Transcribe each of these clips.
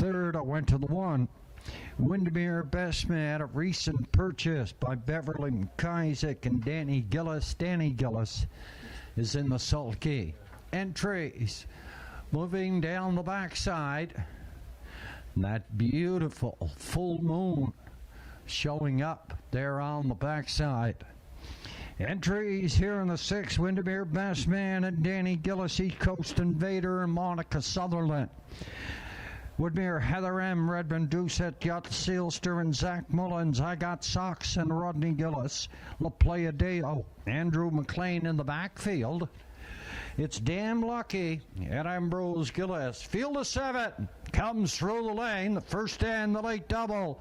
third. I went to the 1. Windermere Best Man, a recent purchase by Beverly McIsaac and Danny Gillis. Danny Gillis is in the sulky. Entries moving down the backside. And that beautiful full moon showing up there on the backside. Entries here in the 6, Windermere Best Man and Danny Gillis, East Coast Invader and Monica Sutherland. Woodmere, Heather M., Redmond Doucette, Yacht Sealster, and Zach Mullins. I Got Socks and Rodney Gillis. La Playa Deo, Andrew McLean in the backfield. It's Damn Lucky and Ambrose Gillis. Field of 7 comes through the lane. The first and the late double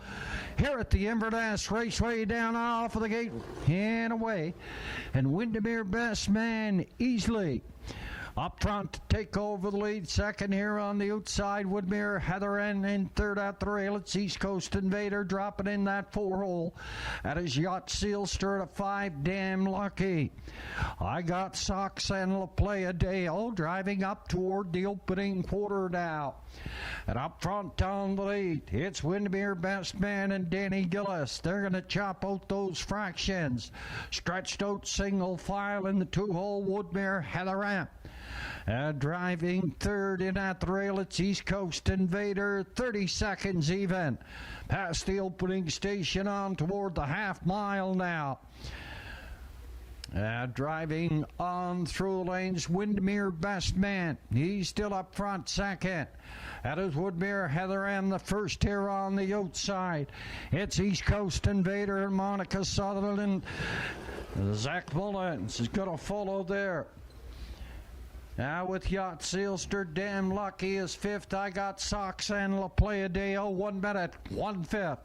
here at the Inverness Raceway, down off of the gate and away. And Windermere Best Man easily up front to take over the lead. Second here on the outside, Woodmere, Heather N. in third at the rail. It's East Coast Invader dropping in that 4-hole. That is Yacht Sealster at a 5, Damn Lucky. I Got Socks and La Playa Dale driving up toward the opening quarter now. And up front on the lead, it's Windermere Best Man and Danny Gillis. They're going to chop out those fractions. Stretched out single file in the 2-hole, Woodmere, Heather N. Driving third in at the rail, it's East Coast Invader, 30 seconds even. Past the opening station on toward the half mile now. Driving on through the lanes, Windermere Best Man. He's still up front second. That is Woodmere, Heather M., the first here on the outside. It's East Coast Invader and Monica Sutherland. Zach Mullins is going to follow there. Now with Yacht Sealster, Damn Lucky is 5th. I Got Socks and La Playa Deo, 1 minute, 1/5.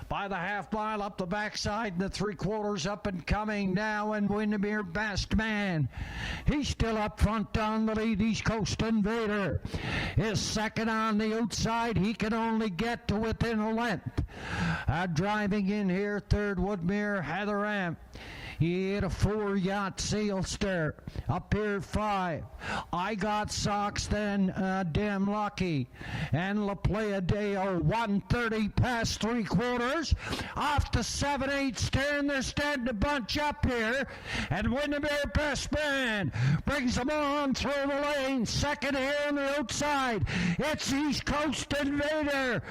By the half mile up the backside and the 3/4 up and coming now, and Windermere Best Man. He's still up front on the lead. East Coast Invader is second on the outside. He can only get to within a length. Driving in here, third, Woodmere, Heather M. He hit a 4, Yacht Sealster. Up here 5. I Got Socks, then Damn Lucky. And La Playa Deo, 1:30 past 3/4. Off the 7-8 stand. They're starting to bunch up here. And Windermere Best Man brings them on through the lane. Second here on the outside. It's East Coast Invader.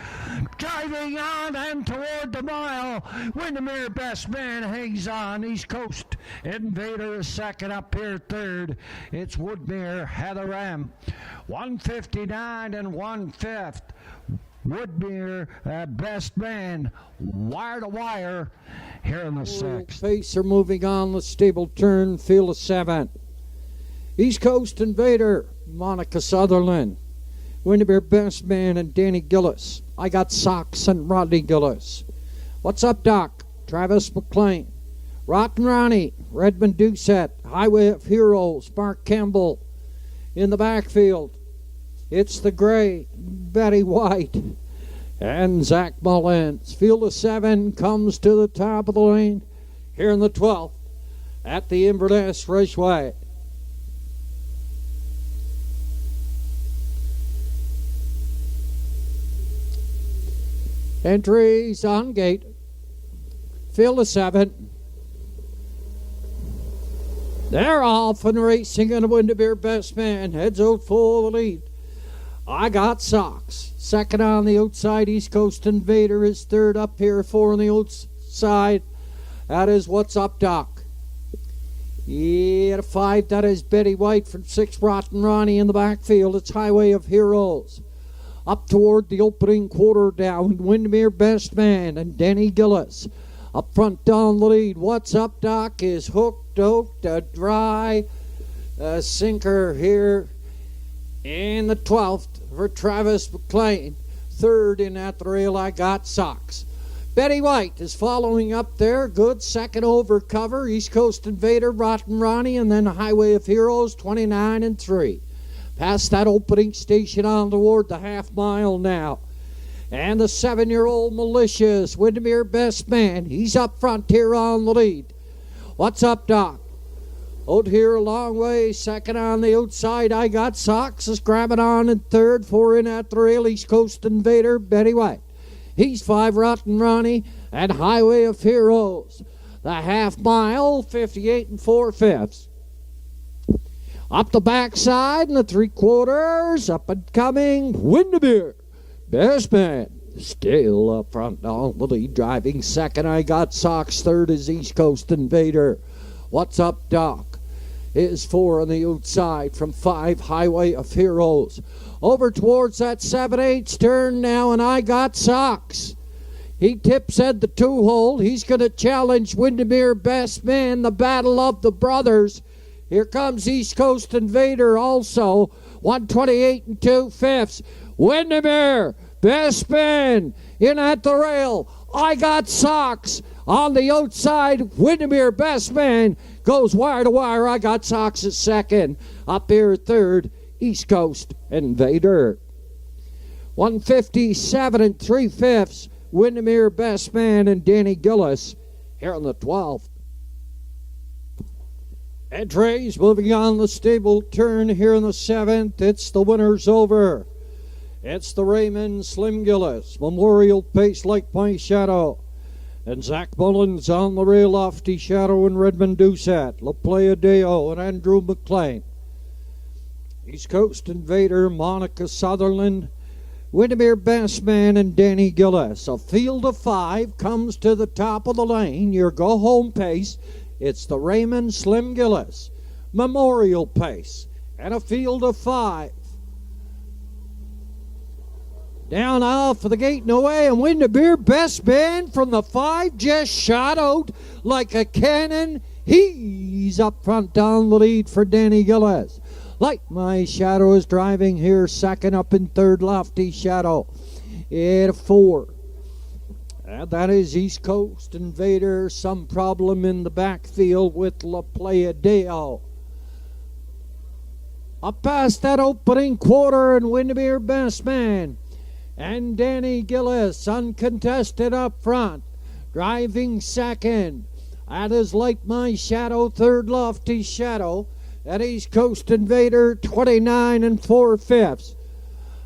Driving on and toward the mile. Windermere Best Man hangs on. East Coast Invader is second, up here third. It's Woodmere, Heather M. 1:59 and 1/5. Woodmere Best Man, wire to wire here in the 6th. Pacer moving on the stable turn, field of 7. East Coast Invader, Monica Sutherland. Windermere Best Man and Danny Gillis. I Got Socks and Rodney Gillis. What's up, Doc? Travis McLean. Rotten Ronnie, Redmond Doucette, Highway of Heroes, Mark Campbell in the backfield. It's the gray, Betty White, and Zach Mullins. Field of 7 comes to the top of the lane here in the 12th at the Inverness Raceway. Entries on gate. Field of 7. They're off and racing, and Windermere Best Man heads out for the lead. I Got Socks. Second on the outside. East Coast Invader is third, up here 4 on the outside. That is What's Up, Doc. Yeah, at 5, that is Betty White from 6, Rotten Ronnie in the backfield. It's Highway of Heroes. Up toward the opening quarter down, Windermere Best Man and Danny Gillis. Up front down the lead, What's Up, Doc is hooked out a dry sinker here in the 12th for Travis McLean. Third in at the rail, I Got Socks. Betty White is following up there. Good second over cover. East Coast Invader, Rotten Ronnie, and then Highway of Heroes, 29 and 3. Past that opening station on toward the half mile now. And the 7-year-old Malicious, Windermere Best Man. He's up front here on the lead. What's Up, Doc? Out here a long way, second on the outside. I Got Socks is grabbing on in third. Four in at the rail. East Coast Invader, Betty White. He's 5 Rotten Ronnie and Highway of Heroes. The half mile, 58 4/5. Up the backside and the 3/4, up and coming, Windermere Best Man. Still up front on the lead, driving second. I Got Socks. Third is East Coast Invader. What's Up Doc is 4 on the outside from 5 Highway of Heroes. Over towards that 7/8 turn now, and I Got Socks. He tips at the 2-hole. He's going to challenge Windermere Best Man, the battle of the brothers. Here comes East Coast Invader also. 128 2/5. Windermere Best Man in at the rail. I Got Socks on the outside. Windermere Best Man goes wire to wire. I Got Socks is second. Up here third, East Coast Invader. 157 3/5. Windermere Best Man and Danny Gillis here on the 12th. Entries moving on the stable turn here in the 7th. It's the winner's over. It's the Raymond Slim Gillis Memorial Pace Like My Shadow. And Zach Mullins on the rail. Lofty Shadow and Redmond Doucette. La Playa Deo and Andrew McLean. East Coast Invader, Monica Sutherland, Windermere Best Man and Danny Gillis. A field of 5 comes to the top of the lane. Your go-home pace. It's the Raymond Slim Gillis Memorial Pace. And a field of 5. Down off of the gate and away, and Windermere Best Man from the 5 just shot out like a cannon. He's up front down the lead for Danny Gillis. Like My Shadow is driving here second. Up in third, Lofty Shadow at 4. And that is East Coast Invader. Some problem in the backfield with La Playa Deo. Up past that opening quarter, and Windermere Best Man and Danny Gillis uncontested up front. Driving second. That is Like My Shadow. Third, Lofty Shadow. At East Coast Invader, 29 4/5.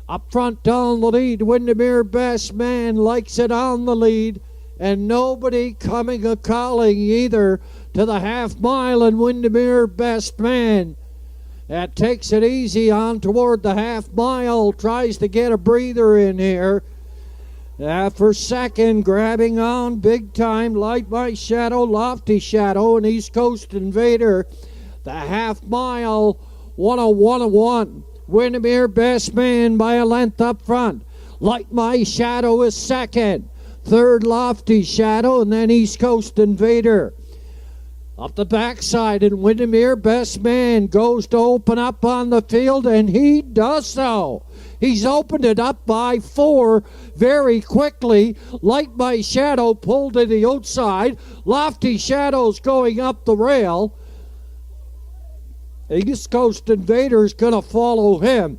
Up front down the lead, Windermere Best Man likes it on the lead. And nobody coming a-calling either to the half mile, and Windermere Best Man that takes it easy on toward the half mile. Tries to get a breather in here. For second, grabbing on big time, Like My Shadow, Lofty Shadow, and East Coast Invader. The half mile, 101. Windermere Best Man by a length up front. Like My Shadow is second. Third, Lofty Shadow, and then East Coast Invader. Up the backside, and Windermere Best Man goes to open up on the field, and he does so. He's opened it up by 4 very quickly. Like My Shadow pulled to the outside. Lofty Shadow's going up the rail. East Coast Invader's going to follow him.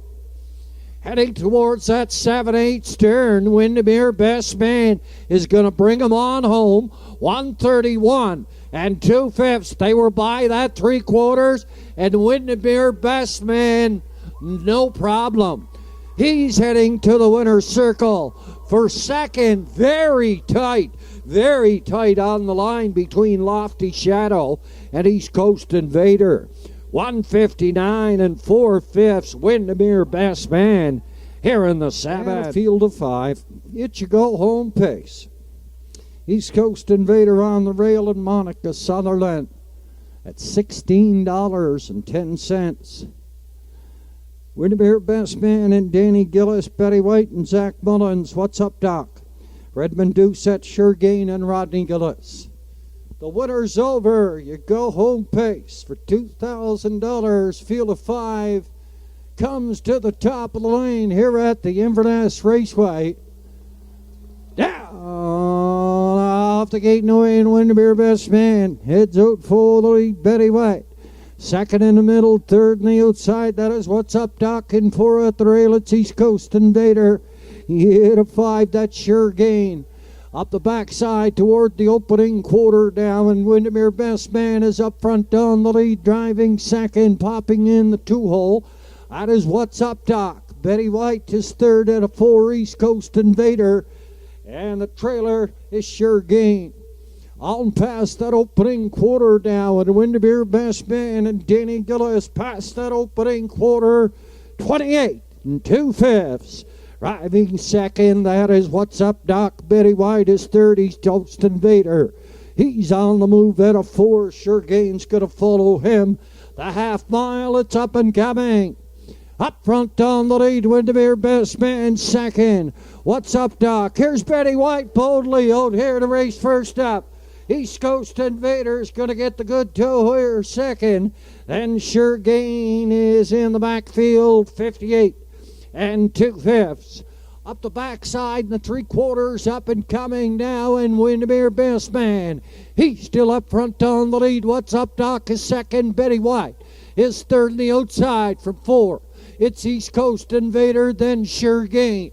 Heading towards that 7/8 turn, Windermere Best Man is going to bring him on home. 131 2/5. They were by that 3/4, and Windermere Best Man, no problem. He's heading to the winner's circle for second. Very tight on the line between Lofty Shadow and East Coast Invader. 159 4/5. Windermere Best Man here in the 7th. Field of 5. It's your go-home pace. East Coast Invader on the rail, and Monica Sutherland at $16.10. Windermere Best Man and Danny Gillis, Betty White and Zach Mullins. What's Up Doc? Redmond Doucette, Sure Gain, and Rodney Gillis. The winner's over. You go home pace for $2,000. Field of 5 comes to the top of the lane here at the Inverness Raceway. Down off the gate and away, and Windermere Best Man heads out for the lead. Betty White second in the middle, third on the outside. That is What's Up Doc, and 4 at the rail. It's East Coast Invader. He hit a 5. That's Sure Gain. Up the backside toward the opening quarter down, and Windermere Best Man is up front on the lead, driving second, popping in the 2-hole. That is What's Up Doc. Betty White is third at a 4, East Coast Invader, and the trailer is Sure Gain. On past that opening quarter now, and Windermere Best Man and Danny Gillis past that opening quarter, 28 2/5. Driving second, that is What's Up Doc. Betty White is third, East Coast Invader. He's on the move at a 4, Sure Gain's gonna follow him. The half mile, it's up and coming. Up front on the lead, Windermere Best Man second. What's Up Doc? Here's Betty White boldly out here to race first up. East Coast Invader's going to get the good toe here second. Then Sure Gain is in the backfield, 58 2/5. Up the backside in the 3/4, up and coming now, and Windermere Best Man. He's still up front on the lead. What's Up Doc is second. Betty White is third on the outside from 4. It's East Coast Invader, then Sure Gain.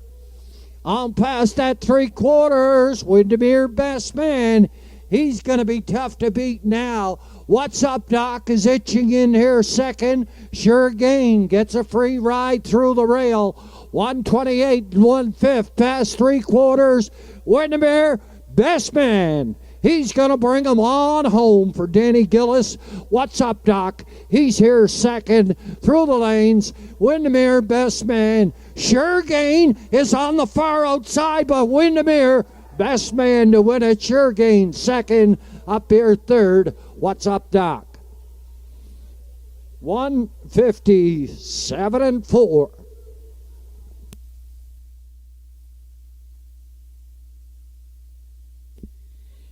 On past that 3/4, Windermere Best Man. He's going to be tough to beat now. What's Up Doc is itching in here second. Sure Gain gets a free ride through the rail. 128 1/5 past 3/4. Windermere Best Man. He's going to bring him on home for Danny Gillis. What's Up Doc? He's here second through the lanes. Windermere Best Man. Sure Gain is on the far outside, but Windermere Best Man to win it. Sure Gain second. Up here third. What's Up Doc? 157 4.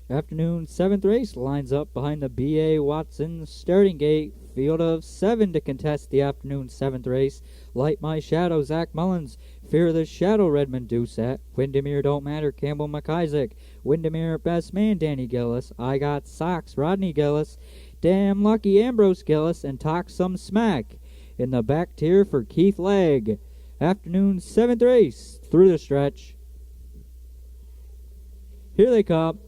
Afternoon 7th race lines up behind the B.A. Watson starting gate. Field of 7 to contest the afternoon 7th race. Light My Shadow, Zach Mullins. Fear the Shadow, Redmond Doucette. Windermere Don't Matter, Campbell McIsaac. Windermere Best Man, Danny Gillis. I Got Socks, Rodney Gillis. Damn Lucky, Ambrose Gillis. And Talk Some Smack in the back tier for Keith Legg. Afternoon 7th race through the stretch. Here they come.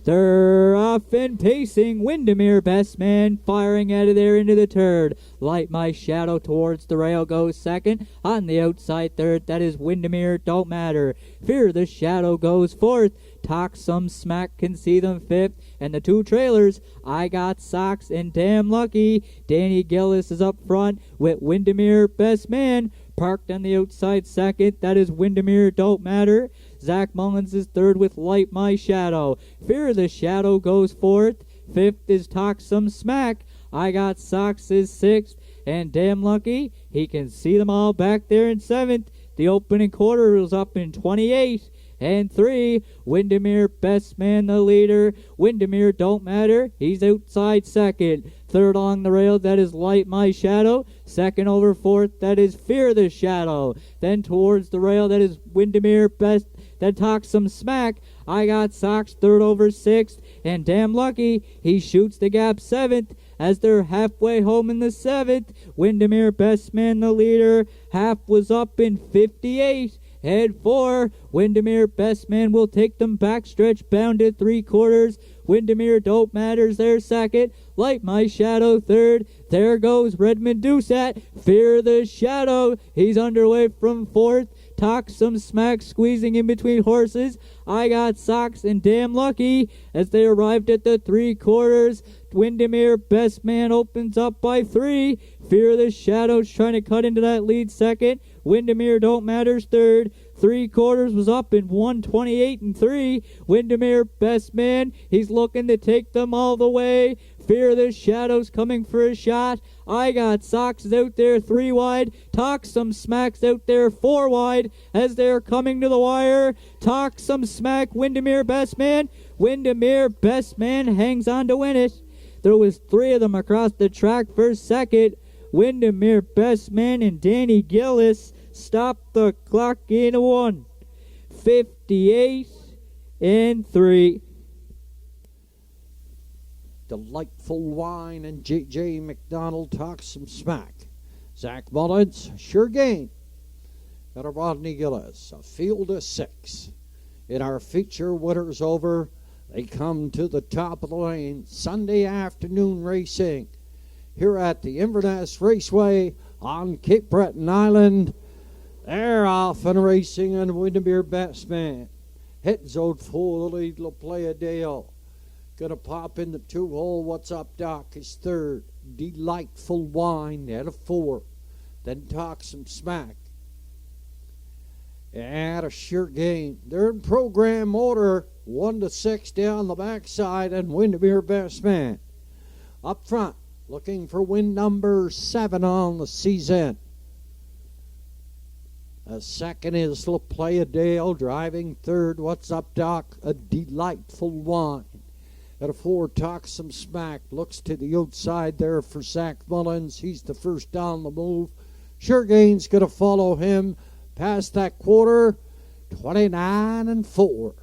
They're off and pacing. Windermere Best Man firing out of there into the turn. Light My Shadow towards the rail goes second. On the outside third, that is Windermere Don't Matter. Fear the Shadow goes fourth. Talk Some Smack can see them fifth. And the 2 trailers, I Got Socks and Damn Lucky. Danny Gillis is up front with Windermere Best Man. Parked on the outside second, that is Windermere Don't Matter. Zach Mullins is third with Light My Shadow. Fear the Shadow goes fourth. Fifth is Talk Some Smack. I Got Socks is sixth. And Damn Lucky, he can see them all back there in seventh. The opening quarter was up in 28 3. Windermere Best Man the leader. Windermere Don't Matter, he's outside second. Third along the rail, that is Light My Shadow. Second over fourth, that is Fear the Shadow. Then towards the rail, that is Windermere Best. Then Talk Some Smack. I Got Socks third over sixth. And Damn Lucky, he shoots the gap seventh. As they're halfway home in the seventh, Windermere Best Man the leader. Half was up in 58 4. Windermere Best Man will take them backstretch bound at 3/4. Windermere Don't Matter's their second. Light My Shadow third. There goes Redmond Doucette. Fear the Shadow. He's underway from fourth. Talk Some Smack squeezing in between horses. I Got Socks and Damn Lucky as they arrived at the 3/4. Windermere Best Man opens up by 3. Fear the Shadow's trying to cut into that lead second. Windermere Don't Matter's third. 3/4 was up in 128 3. Windermere Best Man, he's looking to take them all the way. Fear the Shadow's coming for a shot. I Got Socks is out there 3 wide. Talk Some Smack's out there 4 wide as they're coming to the wire. Talk Some Smack, Windermere Best Man. Windermere Best Man hangs on to win it. There was 3 of them across the track for second. Windermere Best Man and Danny Gillis stopped the clock in 1:58 3. Delightful Wine and J.J. McDonald Talk Some Smack. Zach Mullins, Sure Gain. Got a Rodney Gillis, a field of 6. In our feature winners over, they come to the top of the lane. Sunday afternoon racing here at the Inverness Raceway on Cape Breton Island. They're off and racing, and Windermere Best Man heads out for the lead. La Playa Dale gonna pop in the 2-hole. What's Up Doc is third. Delightful Wine at a 4. Then Talk Some Smack and a Sure Gain. They're in program order, 1 to 6 down the backside, and Windermere Best Man up front, looking for win number 7 on the season. A second is La Playa Dale, driving third. What's Up Doc? A Delightful Wine. At a 4, Talk Some Smack. Looks to the outside there for Zach Mullins. He's the first on the move. Sure Gain's going to follow him past that quarter, 29-4.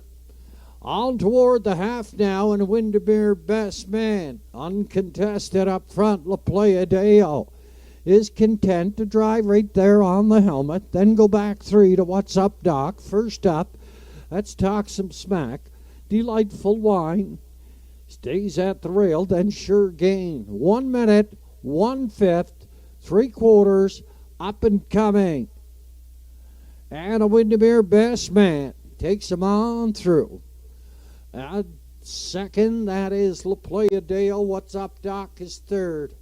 On toward the half now, and Windermere Best Man, uncontested up front. La Playa Dale is content to drive right there on the helmet, then go back 3 to What's Up Doc. First up, that's Talk Some Smack. Delightful Wine stays at the rail, then Sure Gain. 1 minute, 1/5, 3/4, up and coming. And a Windermere Best Man takes him on through. Second, that is La Playa Dale. What's Up Doc is third.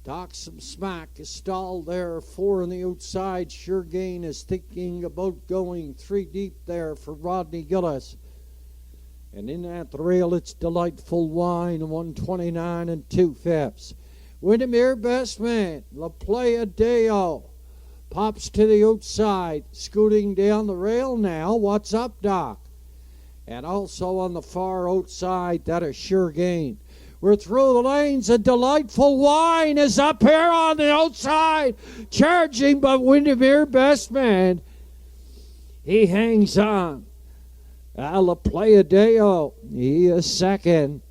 Talk Some Smack is stalled there. 4 on the outside. Sure Gain is thinking about going 3 deep there for Rodney Gillis. And in at the rail, it's Delightful Wine, 129 2/5. Windermere Best Man, La Playa Dale, pops to the outside, scooting down the rail now. What's Up Doc? And also on the far outside, that is Sure Gain. We're through the lanes, and Delightful Wine is up here on the outside, charging, but Windermere Best Man, he hangs on. La Playa Dale, he is second,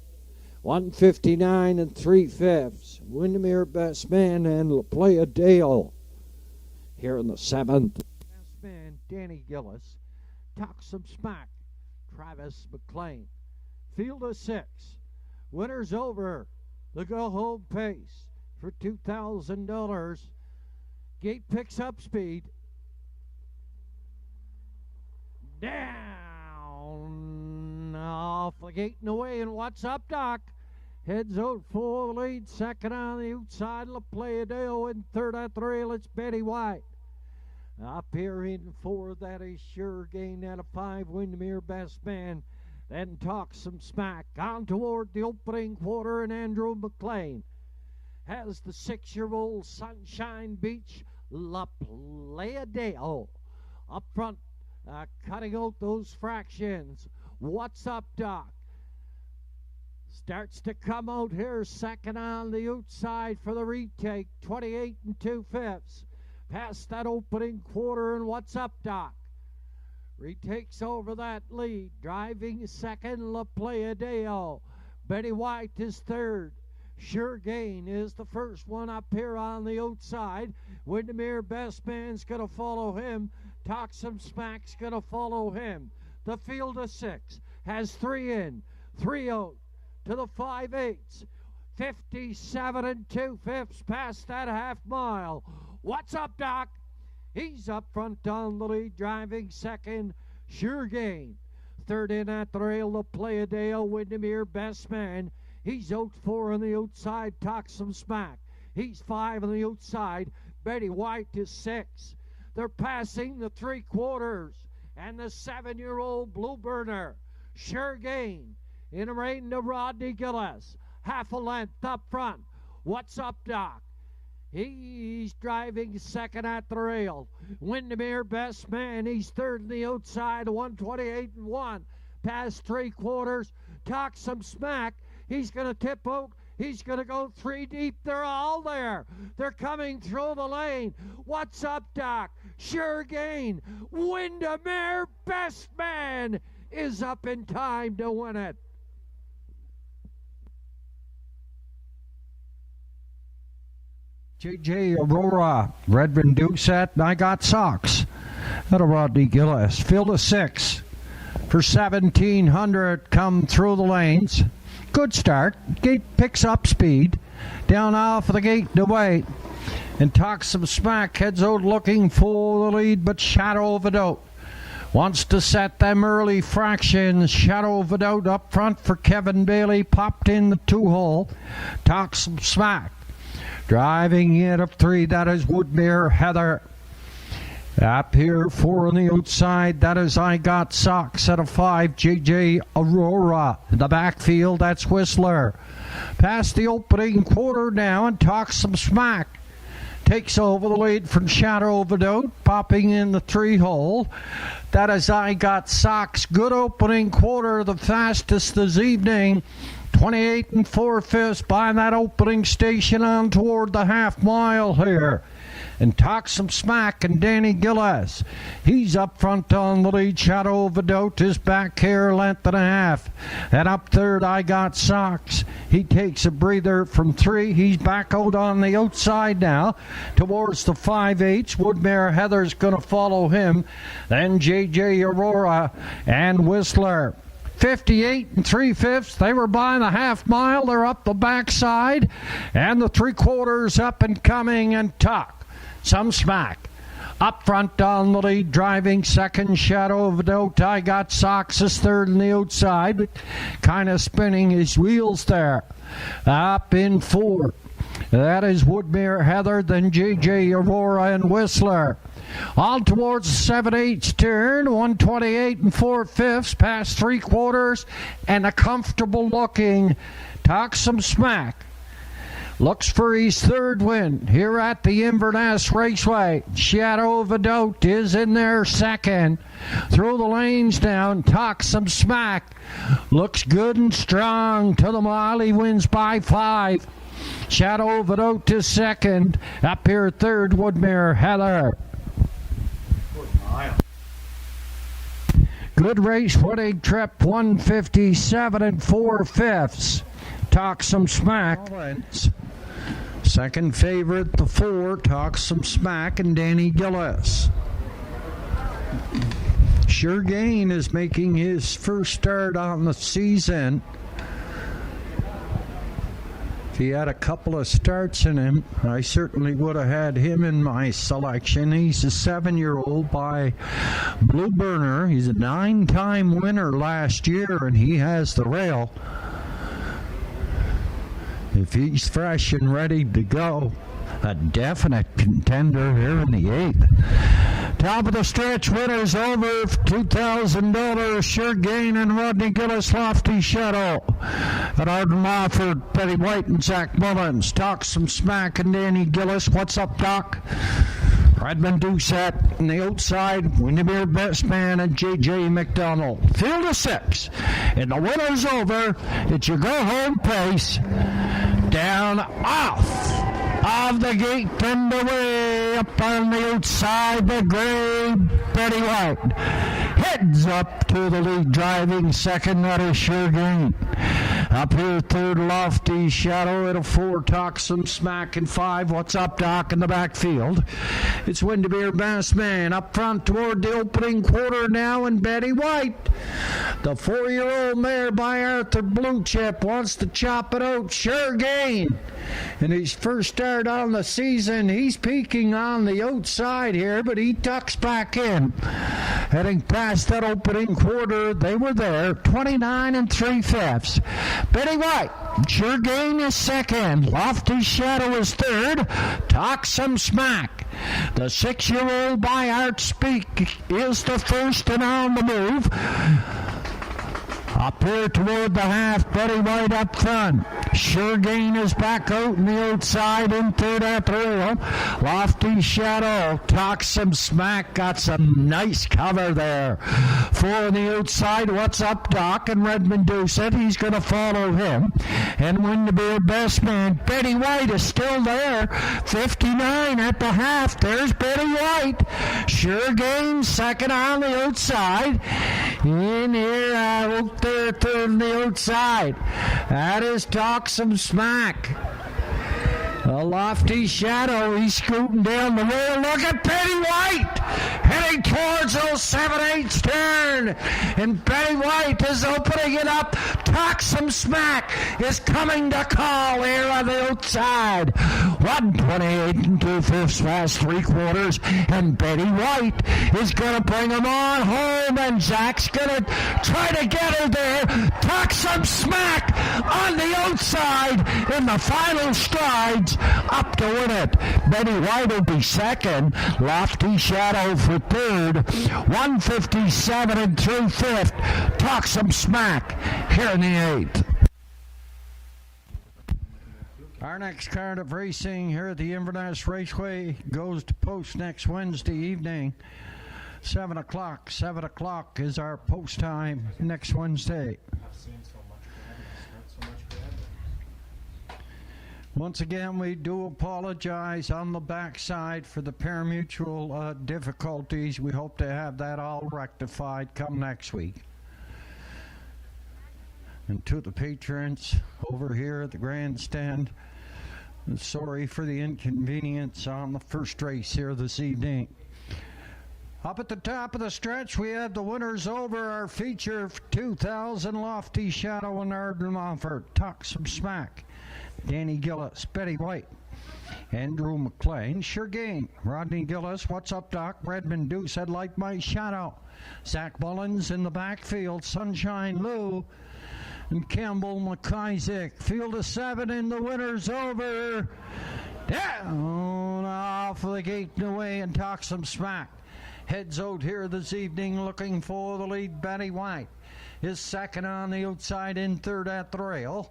159 3/5. Windermere Best Man and La Playa Dale here in the 7th. Best Man, Danny Gillis. Talk Some Smack, Travis McLean. Field of 6. Winners over. The go-home pace for $2,000. Gate picks up speed. Down off the gate and away, and What's Up Doc heads out for the lead. Second on the outside, La Playa Dale. In third at the rail, it's Betty White. Up here in 4, that is Sure Gain. Out of 5, Windermere Best Man. Then Talk Some Smack. On toward the opening quarter, and Andrew McLean has the 6-year-old Sunshine Beach La Playa Dale. Up front, cutting out those fractions. What's Up Doc? Starts to come out here, second on the outside for the retake, 28 2/5. Past that opening quarter, and What's Up Doc? Retakes over that lead, driving second, La Playa Dale. Betty White is third. Sure Gain is the first one up here on the outside. Windermere Best Man's going to follow him. Talk Some Smack's going to follow him. The field of 6 has 3 in, 3 out to the 5/8. 57 2/5 past that half mile. What's Up Doc? He's up front on the lead, driving second, Sure Gain. Third in at the rail, La Playa Dale. Windermere Best Man. He's out 4 on the outside, Talk Some Smack. He's 5 on the outside. Betty White is 6. They're passing the 3/4 and the 7-year-old Blue Burner. Sure Gain in a rain to Rodney Gillis. Half a length up front. What's Up Doc? He's driving second at the rail. Windermere Best Man, he's third on the outside, 128 1. Past 3/4. Talk Some Smack. He's going to tip out. He's going to go 3 deep. They're all there. They're coming through the lane. What's Up Doc? Sure Gain. Windermere Best Man is up in time to win it. JJ Aurora, Redmond Doucette, I Got Socks. That'll Rodney Gillis. Field of 6 for 1,700 come through the lanes. Good start. Gate picks up speed. Down off of the gate to wait. And Talks Some Smack heads out looking for the lead, but Shadow of a Doubt wants to set them early fractions. Shadow of a Doubt up front for Kevin Bailey. Popped in the 2-hole. Talks Some Smack driving it up 3. That is Woodmere Heather. Up here 4 on the outside. That is I Got Socks at a 5. JJ Aurora. In the backfield, that's Whistler. Past the opening quarter now, and Talks Some Smack takes over the lead from Shadow of a Doubt, popping in the 3-hole. That is I Got Socks. Good opening quarter, the fastest this evening. 28 4/5 by that opening station on toward the half mile here. And Talks Some Smack and Danny Gillis. He's up front on the lead. Shadow of a Doubt is back here, length and a half. And up third, I Got Socks. He takes a breather from 3. He's back out on the outside now towards the 5/8. Woodmere Heather's going to follow him. Then JJ Aurora and Whistler. 58 3/5. They were by the half mile. They're up the backside. And the 3/4 up and coming, and Talks Some Smack up front on the lead, driving second. Shadow of a Doubt. I Got Socks is third on the outside, but kind of spinning his wheels there. Up in 4. That is Woodmere Heather, then JJ Aurora and Whistler. On towards the 7/8 turn, 128 4/5, past 3/4, and a comfortable looking Talks Some Smack looks for his third win here at the Inverness Raceway. Shadow of a Doubt is in there second. Through the lanes down, Talks Some Smack looks good and strong to the mile. He wins by 5. Shadow of a Doubt is second. Up here third, Woodmere Heather. Good race, winning trip, 157 4/5. Talks Some Smack. Second favorite, the 4, Talks Some Smack and Danny Gillis. Sure Gain is making his first start on the season. If he had a couple of starts in him, I certainly would have had him in my selection. He's a 7-year-old by Blue Burner. He's a 9-time winner last year, and he has the rail. If he's fresh and ready to go, a definite contender here in the 8th. Top of the stretch, winners over $2,000. Sure Gain and Rodney Gillis, Lofty Shadow. At Arden Mofford, Betty White and Zach Mullins. Talks Some Smack and Danny Gillis. What's up, Doc? Redmond Doucette on the outside, Windermere Best Man and JJ McDonald. Field of 6. And the winner's over. It's your go-home pace. Down off of the gate and away. Up on the outside, the gray Betty White. Heads up to the lead, driving second. That is Sure Gain. Up here, third, Lofty Shadow at a 4, Talks Some Smack and 5. What's up, Doc, in the backfield? It's Windermere Best Man up front toward the opening quarter now, and Betty White. The 4-year-old mare by Arthur Blue Chip wants to chop it out. Sure Gain. In his first start on the season, he's peeking on the outside here, but he tucks back in. Heading past that opening quarter, they were there, 29 3/5. Betty White, Sure Gain is second. Lofty Shadow is third. Talks Some Smack. The 6-year-old by Art Speak is the first and on the move. Up here toward the half, Betty White up front. Sure Gain is back out on the outside in third after all. Lofty Shadow, Talks Some Smack, got some nice cover there. 4 on the outside, What's Up, Doc, and Redmond Doucette, he's going to follow him. And Windermere Best Man, Betty White is still there. 59 at the half, there's Betty White. Sure Gain, second on the outside. In here, out there, third on the outside. That is Talks Some Smack. A lofty shadow. He's scooting down the rail. Look at Betty White heading towards 07-8's turn. And Betty White is opening it up. Talk Some Smack is coming to call here on the outside. 128 and 2/5 past 3/4. And Betty White is going to bring him on home. And Zach's going to try to get her there. Talk Some Smack on the outside in the final strides up to win it. Betty White will be second. Lofty Shadow for third. 157 and 3/5. Talk Some Smack here in the eighth. Our next card of racing here at the Inverness Raceway goes to post next Wednesday evening. 7 o'clock. 7 o'clock is our post time next Wednesday. Once again, we do apologize on the backside for the pari-mutuel difficulties. We hope to have that all rectified come next week. And to the patrons over here at the grandstand, sorry for the inconvenience on the first race here this evening. Up at the top of the stretch, we have the winners over our feature 2000 Lofty Shadow and Arden Mofford. Talk Some Smack. Danny Gillis, Betty White, Andrew McLean, Sure Game, Rodney Gillis, What's Up Doc, Redmond Deuce, Said Like My Shadow, Zach Mullins in the backfield, Sunshine Lou, and Campbell McIsaac. Field of 7 in the winners over. Down off of the gate and away and Talk Some Smack. Heads out here this evening looking for the lead. Betty White is second on the outside, in third at the rail.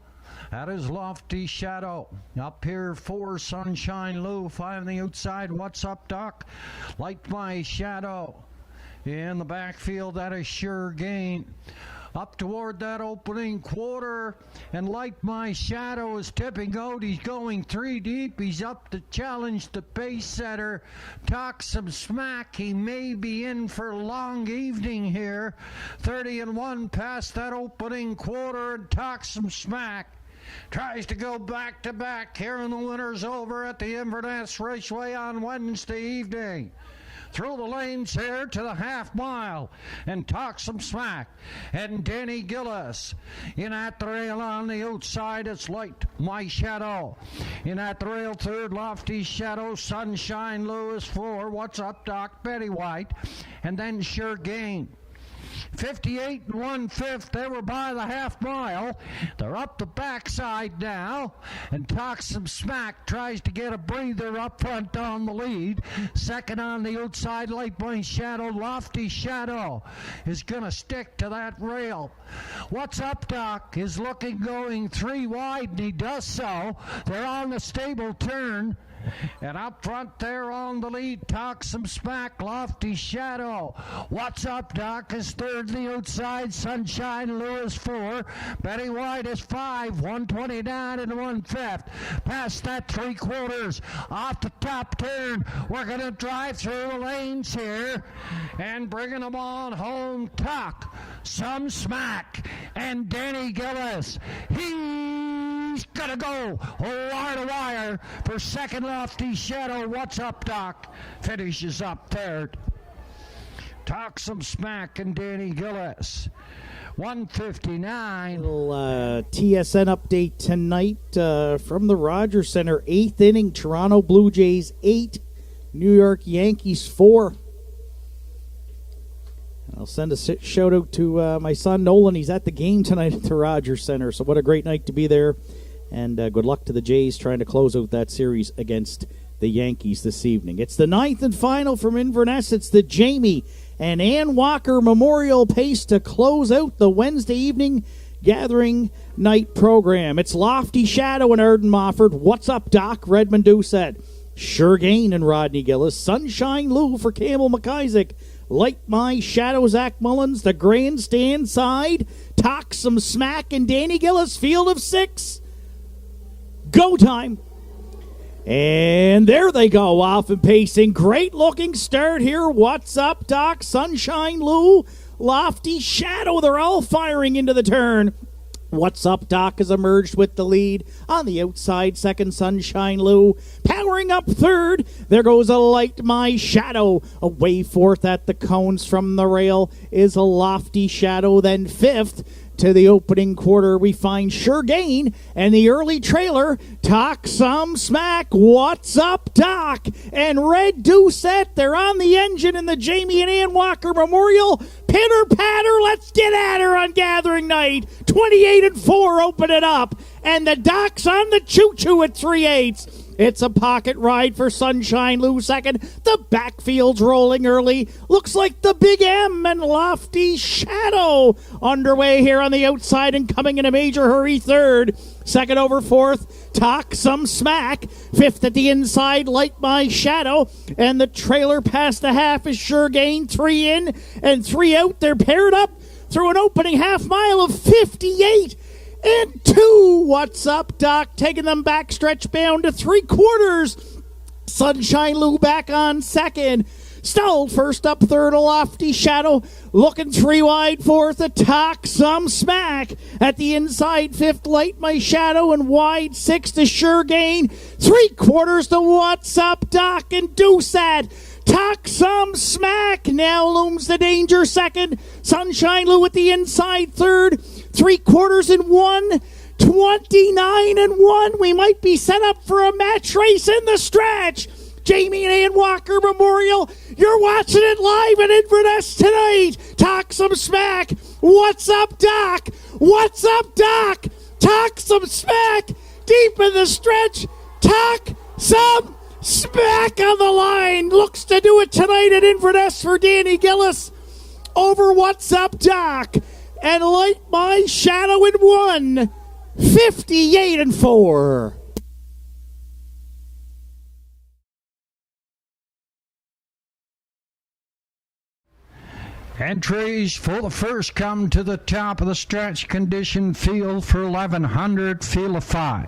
That is Lofty Shadow. Up here, 4, Sunshine Lou. 5 on the outside. What's Up, Doc? Light My Shadow. In the backfield, that is Sure Gain. Up toward that opening quarter, and Light My Shadow is tipping out. He's going 3 deep. He's up to challenge the pace setter. Talk Some Smack. He may be in for a long evening here. 30 and 1 past that opening quarter, and Talk Some Smack tries to go back to back here in the winners over at the Inverness Raceway on Wednesday evening. Through the lanes here to the half mile, and Talk Some Smack and Danny Gillis in at the rail on the outside. It's Light My Shadow in at the rail, third Lofty Shadow, Sunshine Lewis, 4 What's Up Doc, Betty White, and then Sure Gain. 58 and 1/5. They were by the half mile. They're up the backside now, and Talk Some Smack tries to get a breather up front on the lead. Second on the outside, Light My Shadow. Lofty Shadow is going to stick to that rail. What's Up Doc is looking going 3 wide, and he does so. They're on the stable turn. And up front there on the lead, Talk Some Smack, Lofty Shadow. What's Up Doc is third, the outside, Sunshine Lewis 4. Betty White is 5, 129 and 1/5. Past that 3/4, off the top turn. We're going to drive through the lanes here and bringing them on home. Talk Some Smack and Danny Gillis. He's going to go wire to wire for second. Lofty Shadow. What's Up Doc finishes up third. Talk Some Smack and Danny Gillis. 159. Little TSN update tonight from the Rogers Center. 8th inning, Toronto Blue Jays 8, New York Yankees 4. I'll send a shout out to my son Nolan. He's at the game tonight at the Rogers Center, so what a great night to be there. And good luck to the Jays trying to close out that series against the Yankees this evening. It's the 9th and final from Inverness. It's the Jamie and Ann Walker Memorial Pace to close out the Wednesday evening gathering night program. It's Lofty Shadow and Arden Mofford. What's Up Doc? Redmond Doucette. Sure Gain and Rodney Gillis. Sunshine Lou for Campbell McIsaac. Light My Shadow, Zach Mullins. The grandstand side. Talk Some Smack and Danny Gillis. Field of 6. Go time. And there they go, off and pacing. Great looking start here. What's Up Doc? Sunshine Lou, Lofty Shadow. They're all firing into the turn. What's Up Doc has emerged with the lead. On the outside, second, Sunshine Lou. Powering up third, there goes a Light My Shadow. Away fourth at the cones from the rail is a Lofty Shadow. Then fifth, to the opening quarter, we find Sure Gain and the early trailer, Talk Some Smack. What's Up, Doc? And Red Doucette, they're on the engine in the Jamie and Ann Walker Memorial. Pitter patter, let's get at her on gathering night. 28-4, open it up. And the Doc's on the choo-choo at 3/8. It's a pocket ride for Sunshine Lou second. The backfield's rolling early. Looks like the Big M and Lofty Shadow underway here on the outside and coming in a major hurry third. Second over fourth, Talk Some Smack. Fifth at the inside, Light My Shadow. And the trailer past the half is Sure Gain. 3 in and 3 out. They're paired up through an opening half mile of 58. And 2, What's Up, Doc, taking them backstretch bound to 3/4. Sunshine Lou back on second. Stalled first up third, a Lofty Shadow. Looking 3 wide fourth, a Talk Some Smack. At the inside, fifth, Light My Shadow. And wide sixth, a Sure Gain. 3/4 to What's Up, Doc, and Doucette. Talk Some Smack now looms the danger second. Sunshine Lou at the inside third. 3/4 and 1. 29-1. We might be set up for a match race in the stretch. Jamie and Ann Walker Memorial. You're watching it live at Inverness tonight. Talk Some Smack. What's Up, Doc? What's Up, Doc? Talk Some Smack. Deep in the stretch. Talk Some Smack on the line. Looks to do it tonight at Inverness for Danny Gillis. Over What's Up, Doc. And Light My Shadow in 1. 58-4. Entries for the first come to the top of the stretch condition field for 1100, field of 5.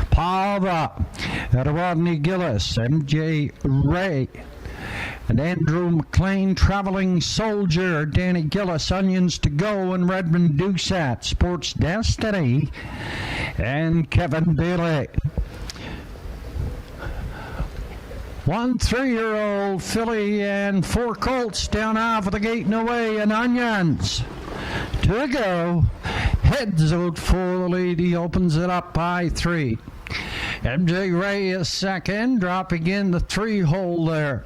Pava, Rodney Gillis, MJ Ray, and Andrew McLean, Traveling Soldier, Danny Gillis, Onions to Go, and Redmond Doucette, Sports Destiny, and Kevin Bailey. 1 3-year-old filly and 4 colts down off of the gate and away, and Onions to Go. Heads out for the lead. He opens it up by 3. MJ Ray is second, dropping in the 3-hole there.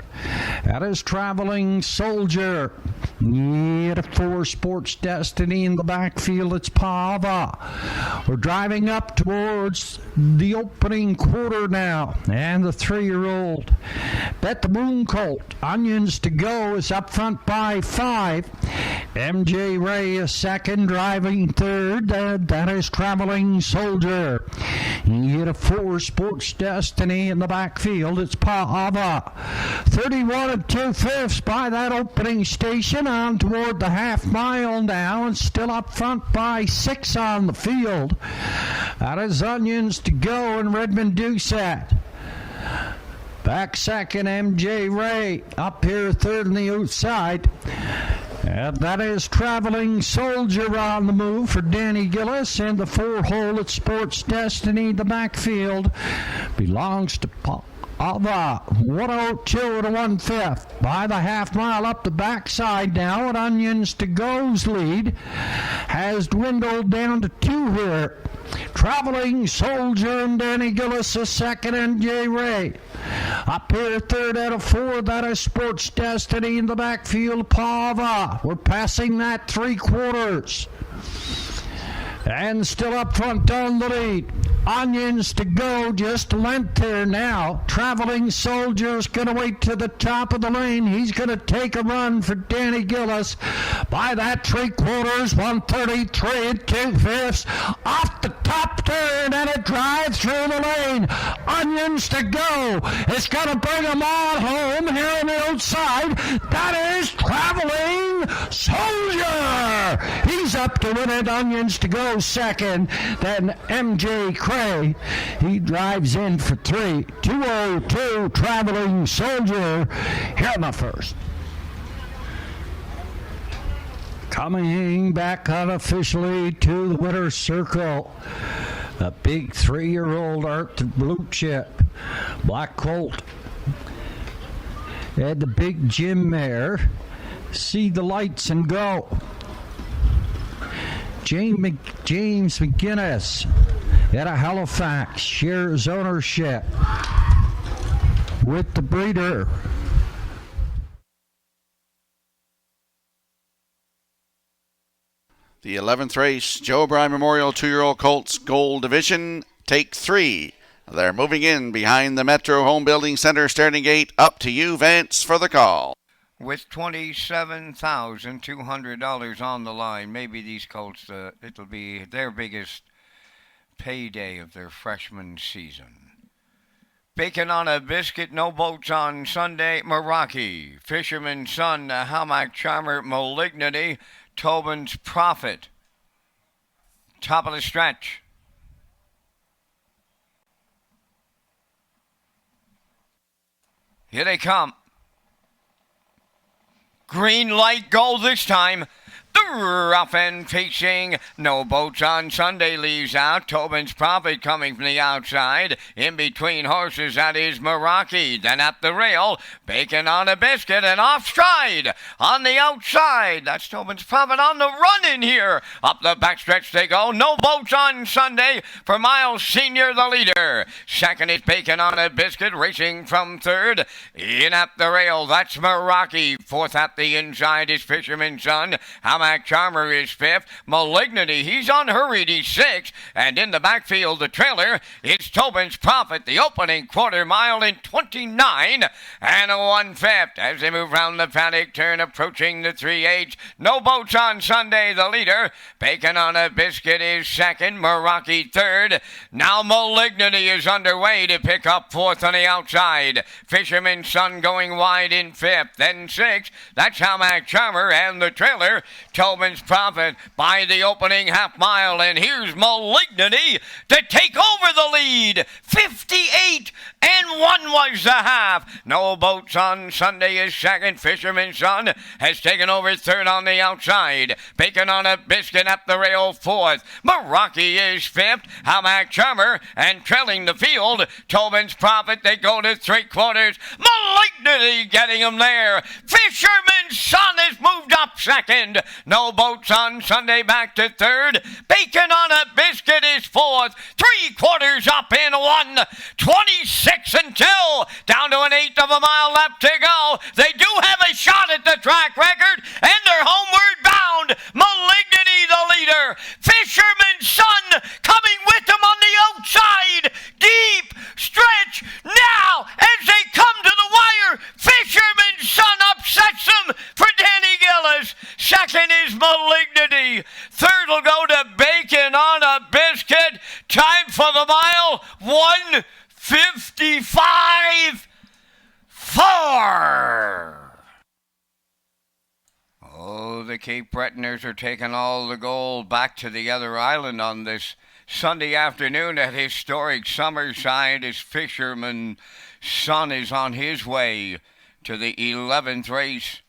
That is Traveling Soldier. Need 4, Sports Destiny in the backfield. It's Pava. We're driving up towards the opening quarter now. And the 3-year-old Bet the Moon Colt. Onions to Go is up front by 5. MJ Ray is second, driving third. That is Traveling Soldier. Need 4, Sports Destiny in the backfield. It's Pava. 31 2/5 by that opening station, on toward the half mile now, and still up front by 6 on the field. That is Onions to Go and Redmond Doucette. Back second, MJ Ray. Up here third on the outside. And that is Traveling Soldier on the move for Danny Gillis. And the 4-hole at Sports Destiny, the backfield, belongs to Pava. 102 to 1/5 by the half mile up the backside now. And Onions to Go's lead has dwindled down to 2 here. Traveling Soldier and Danny Gillis is second, and Jay Ray. Up here third out of 4, that is Sports Destiny in the backfield, Pava. We're passing that 3/4. And still up front on the lead. Onions to Go, just a length there now. Traveling Soldier's going to wait to the top of the lane. He's going to take a run for Danny Gillis by that 3/4, 133 2/5. Off the top turn and a drive through the lane. Onions to Go. It's going to bring them all home here on the outside. That is Traveling Soldier. He's up to win it. Onions to Go second. Then MJ Cray. He drives in for 3. 202 Traveling Soldier here in the first. Coming back unofficially to the winner's circle, a big 3-year-old Arctic Blue Chip, Black Colt. Had the big Jim mare, See the Lights and Go. James McGinnis out of Halifax shares ownership with the breeder. The 11th race, Joe O'Brien Memorial 2-year-old Colts Gold Division, take 3. They're moving in behind the Metro Home Building Center starting gate. Up to you, Vance, for the call. With $27,200 on the line, maybe these colts, it'll be their biggest payday of their freshman season. Bacon on a Biscuit, No Boats on Sunday, Meraki. Fisherman's Son, Hamac Charmer, Malignity, Tobin's Prophet. Top of the stretch. Here they come. Green light, go this time. The rough end facing, No Boats on Sunday leaves out. Tobin's Prophet coming from the outside. In between horses, that is Meraki. Then at the rail, Bacon on a Biscuit and off stride. On the outside, that's Tobin's Prophet on the run in here. Up the backstretch they go. No Boats on Sunday for Miles Senior, the leader. Second is Bacon on a Biscuit, racing from third. In at the rail, that's Meraki. Fourth at the inside is Fisherman's Son. Hamac Charmer is fifth. Malignity, he's unhurried, he's sixth. And in the backfield, the trailer, it's Tobin's Prophet, the opening quarter mile in 29 and a 1/5. As they move round the paddock turn, approaching the 3/8. No Boats on Sunday, the leader. Bacon on a Biscuit is second. Meraki third. Now Malignity is underway to pick up fourth on the outside. Fisherman's Son going wide in fifth. Then sixth. That's Hamac Charmer and the trailer. Tobin's Prophet by the opening half mile, and here's Malignity to take over the lead. 58 and 1 was the half. No Boats on Sunday is second. Fisherman's Son has taken over third on the outside. Bacon on a Biscuit at the rail fourth. Meraki is fifth. Hamac Charmer and trailing the field. Tobin's Prophet, they go to 3/4. Malignity getting him there. Fisherman's Son has moved up second. No Boats on Sunday back to third. Bacon on a Biscuit is fourth. 3/4 up in 1:26 until down to an 1/8 of a mile left to go. They do have a shot at the track record, and they're homeward bound. Malignity the leader. Fisherman's Son coming with them on the outside. Deep stretch now as they come to the wire. Fisherman's Son upsets them for Danny Gillis. Second is Malignity. Third will go to Bacon on a Biscuit. Time for the mile, 1:55.4. Oh, the Cape Bretoners are taking all the gold back to the other island on this Sunday afternoon at historic Summerside as Fisherman's Son is on his way to the 11th race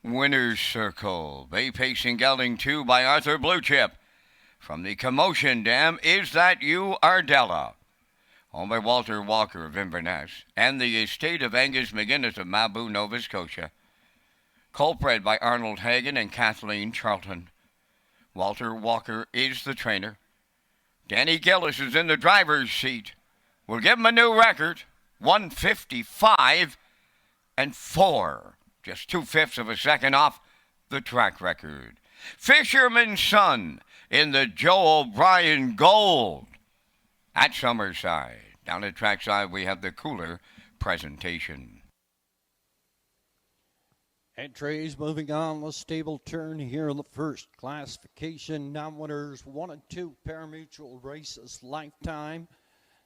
winner's circle. Bay Pacing Gelding 2 by Arthur Blue Chip. From the Commotion Dam, Is That You, Ardella? Owned by Walter Walker of Inverness and the estate of Angus McGinnis of Mabou, Nova Scotia. Colt bred by Arnold Hagen and Kathleen Charlton. Walter Walker is the trainer. Danny Gillis is in the driver's seat. We'll give him a new record, 1:55.4. Just 2/5 of a second off the track record. Fisherman's Son in the Joe O'Brien Gold at Summerside. Down at trackside, we have the cooler presentation. Entries moving on the stable turn here in the first classification. Non-winners 1 and 2 parimutuel races lifetime.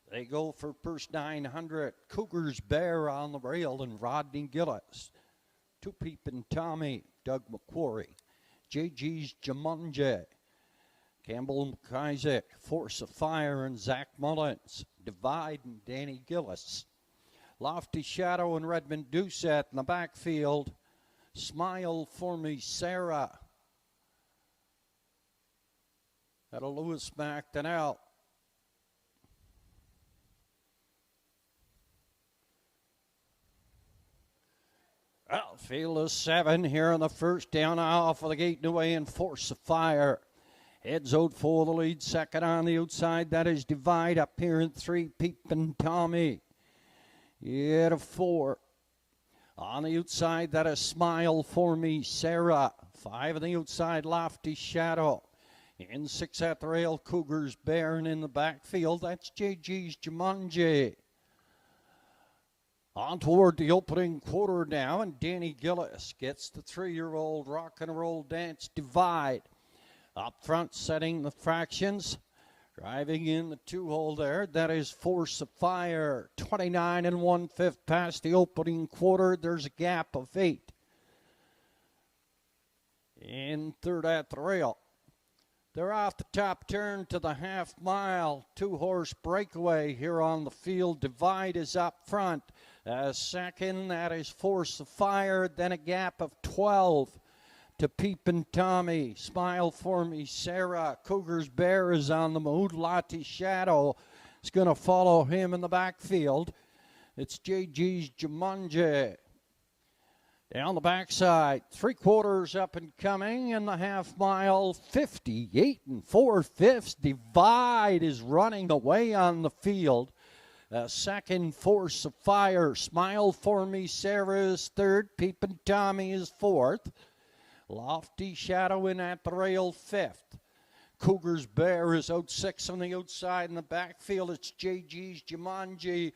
They go for first 900. Cougars Bear on the rail and Rodney Gillis. Two Peepin' Tommy, Doug McQuarrie. JG's Jumunje. Campbell McIsaac, Force of Fire and Zach Mullins. Divide and Danny Gillis. Lofty Shadow and Redmond Doucette in the backfield. Smile for Me, Sarah. That'll Lewis Macton out. Outfield is 7 here in the first, down off of the gate and away in Force of Fire. Heads out for the lead, second on the outside, that is Divide. Up here in 3, Peepin' Tommy. Yeah, to 4. On the outside, that is Smile for Me, Sarah. 5 on the outside, Lofty Shadow. In 6 at the rail, Cougars Bear, and in the backfield, that's JG's Jumanji. On toward the opening quarter now, and Danny Gillis gets the 3-year-old Rock and Roll Dance Divide. Up front, setting the fractions. Driving in the 2-hole there, that is Force of Fire. 29 1/5 past the opening quarter. There's a gap of 8. In third at the rail. They're off the top turn to the half-mile 2-horse breakaway here on the field. Divide is up front. Second, that is Force of Fire. Then a gap of 12 to Peepin' Tommy. Smile for Me, Sarah. Cougars Bear is on the move. Lottie Shadow is going to follow him in the backfield. It's JG's Jumanji. Down the backside, 3/4 up and coming in the half-mile, 58 4/5. Divide is running away on the field. Second, Force of Fire. Smile for Me, Sarah is third. Peepin' Tommy is fourth. Lofty Shadow in at the rail, 5th. Cougars Bear is out 6 on the outside. In the backfield, it's JG's Jumanji.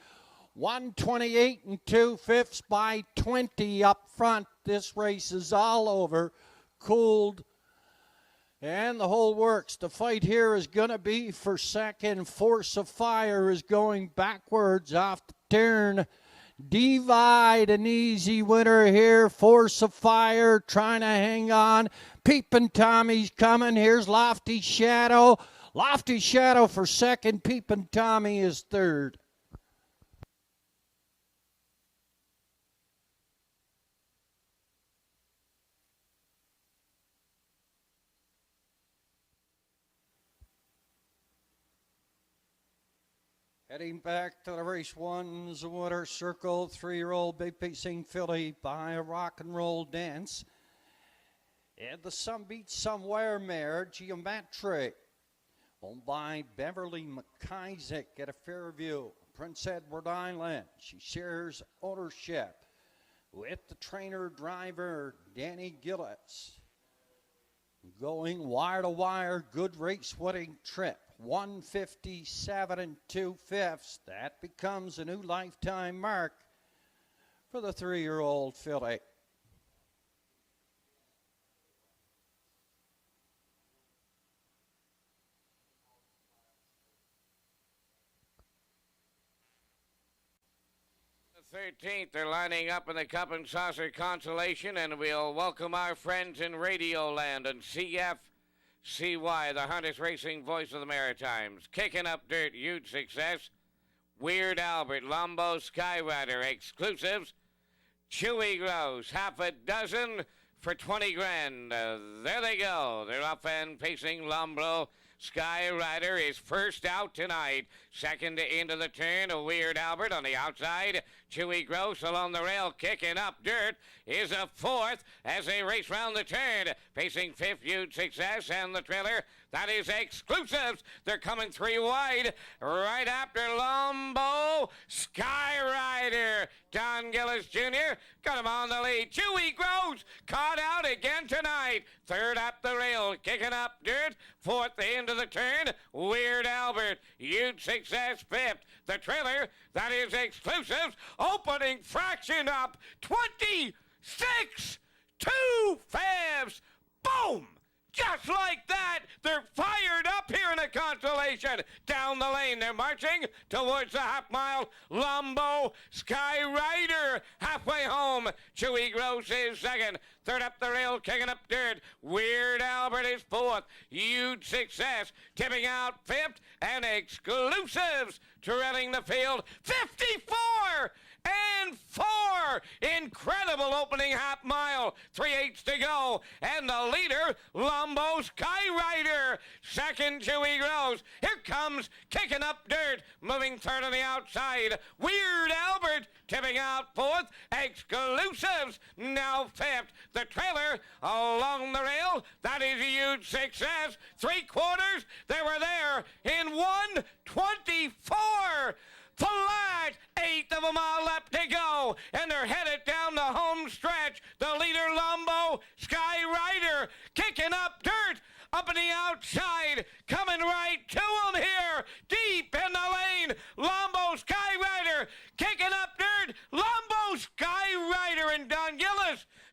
128 2/5 by 20 up front. This race is all over. Cooled. And the whole works. The fight here is going to be for second. Force of Fire is going backwards off the turn. Divide, an easy winner here. Force of Fire trying to hang on. Peepin' Tommy's coming. Here's Lofty Shadow. Lofty Shadow for second. Peepin' Tommy is third. Heading back to the race one's winner circle, 3-year-old big pacing filly by a Rock and Roll Dance. And the Some Beat Somewhere mare, Geometry, owned by Beverly McIsaac at a Fairview, Prince Edward Island. She shares ownership with the trainer-driver, Danny Gillis. Going wire to wire, good race winning trip. 157 2/5. That becomes a new lifetime mark for the 3-year-old filly. The 13th, they're lining up in the Cup and Saucer Consolation, and we'll welcome our friends in Radio Land and CFCY, the Hunters Racing Voice of the Maritimes. Kicking Up Dirt, huge success. Weird Albert, Lombo Skyrider, exclusives. Chewy Grows, half a dozen for 20 grand. There they go. They're up and pacing. Lombo Skyrider is first out tonight. Second into the turn, a Weird Albert on the outside. Chewy Gross along the rail, kicking up dirt, is a fourth as they race round the turn. Pacing fifth, Huge Success, and the trailer, that is Exclusives. They're coming 3 wide. Right after Lombo Skyrider. Don Gillis Jr. got him on the lead. Chewy Gross caught out again tonight. Third up the rail, kicking up dirt. Fourth into the turn, Weird Albert. Huge Success fifth. The trailer, that is Exclusives. Opening fraction up 26 2/5. Boom! Just like that, they're fired up here in the Constellation. Down the lane, they're marching towards the half-mile. Lombo Skyrider halfway home. Chewy Gross is second. Third up the rail, kicking up dirt. Weird Albert is fourth. Huge Success tipping out fifth. And Exclusives trailing the field 54 and 4. Incredible opening half mile. 3/8 to go. And the leader, Lombo Skyrider. Second, Chewy Rose. Here comes Kicking Up Dirt. Moving third on the outside. Weird Albert tipping out fourth. Exclusives now fifth. The trailer along the rail. That is a huge success. 3/4. They were there in 1:24. The last eighth of a mile left to go, and they're headed down the home stretch. The leader, Lombo Skyrider, kicking up dirt up in the outside, coming right to him here, deep in the lane. Lombo Skyrider kicking up